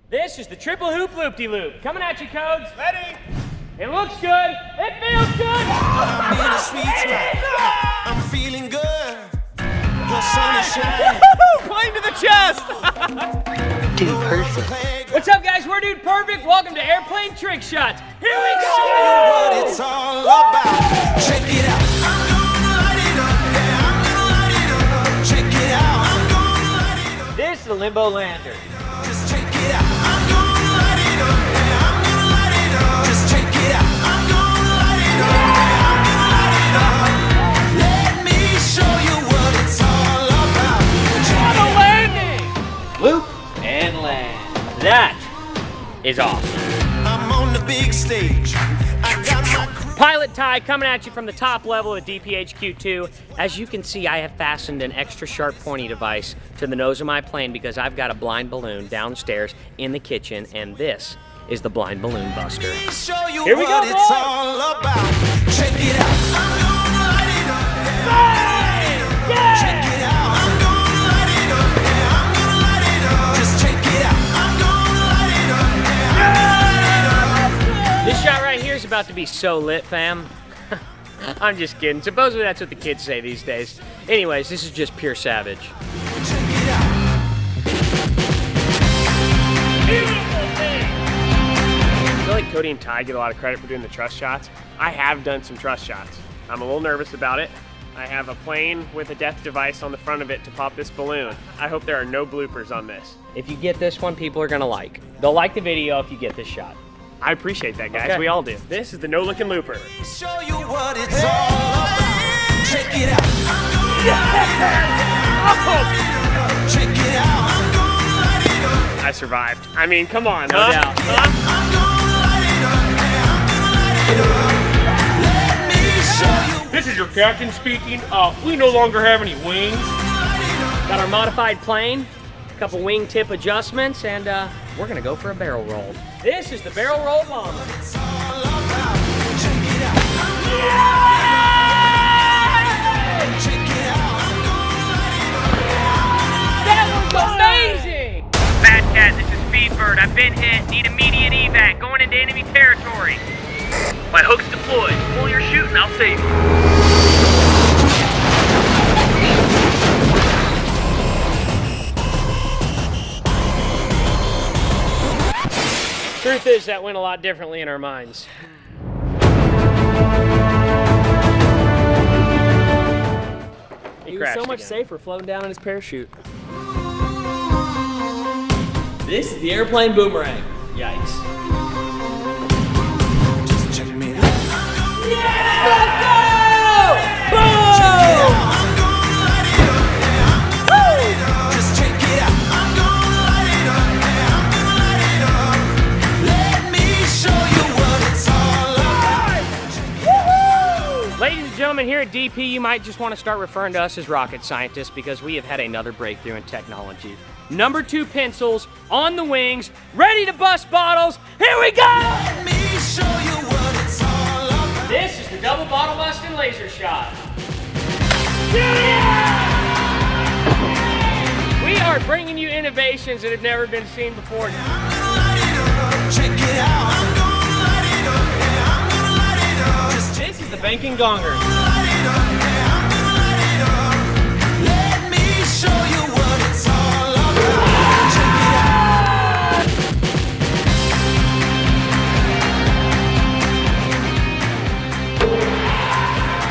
This is the triple hoop loop-de-loop. Coming at you, Codes. Ready? It looks good. It feels good. I'm in a sweet spot. I'm feeling good. The sun is shining. Plane to the chest. Dude Perfect. What's up, guys? We're Dude Perfect. Welcome to Airplane Trick Shots. Here we go. What it's all about. Check it out. I'm gonna light it up. Yeah, I'm gonna light it up. Check it out. I'm gonna light it up. This is the Limbo Lander. Just check it out. I'm gonna light it up. Yeah, I'm gonna light it up. Just check it out. I'm gonna light it up. Yeah, I'm gonna light it up. Let me show you what it's all about. Check it out. Landing. Loop and land. That is awesome. I'm on the big stage. I got my crew. Pilot Ty coming at you from the top level of DPHQ2. As you can see, I have fastened an extra sharp pointy device to the nose of my plane because I've got a blind balloon downstairs in the kitchen, and this is the blind balloon buster. Show you Here we go, what it's boys. all about. Check it out. I'm gonna light it up. Yeah. Check it out. I'm gonna light it up. Yeah, I'm gonna light it up. Just check it out. I'm gonna light it up. Yeah, I'm gonna light it up. This shot right here is about to be so lit, fam. I'm just kidding. Supposedly that's what the kids say these days. Anyways, this is just pure savage. Check it out. I feel like Cody and Ty get a lot of credit for doing the trust shots. I have done some trust shots. I'm a little nervous about it. I have a plane with a death device on the front of it to pop this balloon. I hope there are no bloopers on this. If you get this one, people are gonna like. They'll like the video if you get this shot. I appreciate that, guys. Okay. We all do. This is the no-looking looper. Show you what it's all about. Check it out. I'm gonna light it up. Check it out. I'm gonna light it up. I survived. I mean, come on, No huh? doubt. I'm gonna light it up. Yeah, I'm gonna light it up. Let me show you. This is your captain speaking. We no longer have any wings. Got our modified plane, a couple wingtip adjustments, and we're gonna go for a barrel roll. This is the barrel roll bomber. It's all about. Check it out. Check it out. I'm gonna light it up. That was amazing! Bad Cat, this is Speedbird. I've been hit. Need immediate evac. Going into enemy territory. My hook's deployed. Pull your shooting, I'll save you. Truth is, that went a lot differently in our minds. He was so much safer floating down in his parachute. This is the airplane boomerang. Yikes. Just check me out. Let's go! I'm gonna light it up. Yeah, I'm gonna light it up. Just check it out. I'm gonna light it up. Yeah, I'm gonna light it up. Let me show you what it's all about. Ladies and gentlemen, here at DP, you might just want to start referring to us as rocket scientists because we have had another breakthrough in technology. Number 2 pencils on the wings, ready to bust bottles. Here we go! Let me show you what it's all about. This is the double bottle busting laser shot. We are bringing you innovations that have never been seen before. I'm gonna light it up. Check it out. I'm gonna light it up. Yeah, I'm gonna light it up. Just check This is the banking gonger. light it up. Yeah, I'm gonna light it up. Let me show you what it's all about. Check it out.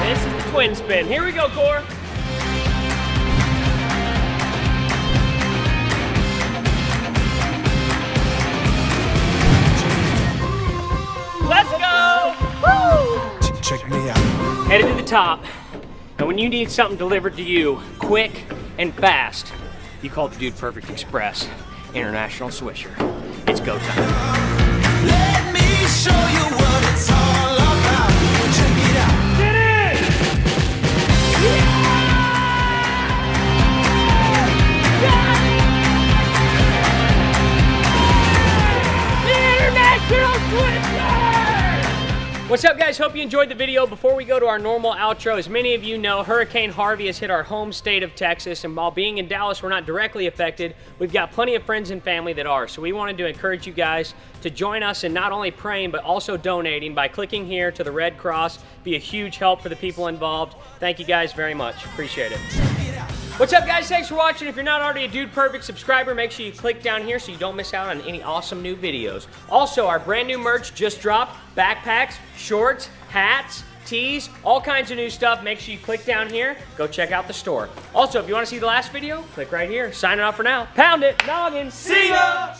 This is the twin spin. Here we go, Core. Let's go! Woo! Check me out. Headed to the top. Now, when you need something delivered to you quick and fast, you call the Dude Perfect Express International Swisher. It's go time. Let me show you what it's all about. Check it out. Get in! The International Swisher! What's up, guys? Hope you enjoyed the video. Before we go to our normal outro, as many of you know, Hurricane Harvey has hit our home state of Texas, and while being in Dallas, we're not directly affected. We've got plenty of friends and family that are, so we wanted to encourage you guys to join us in not only praying, but also donating by clicking here to the Red Cross. Be a huge help for the people involved. Thank you guys very much. Appreciate it. What's up, guys? Thanks for watching. If you're not already a Dude Perfect subscriber, make sure you click down here so you don't miss out on any awesome new videos. Also, our brand new merch just dropped. Backpacks, shorts, hats, tees, all kinds of new stuff. Make sure you click down here. Go check out the store. Also, if you want to see the last video, click right here. Signing off for now. Pound it. Noggin. See ya!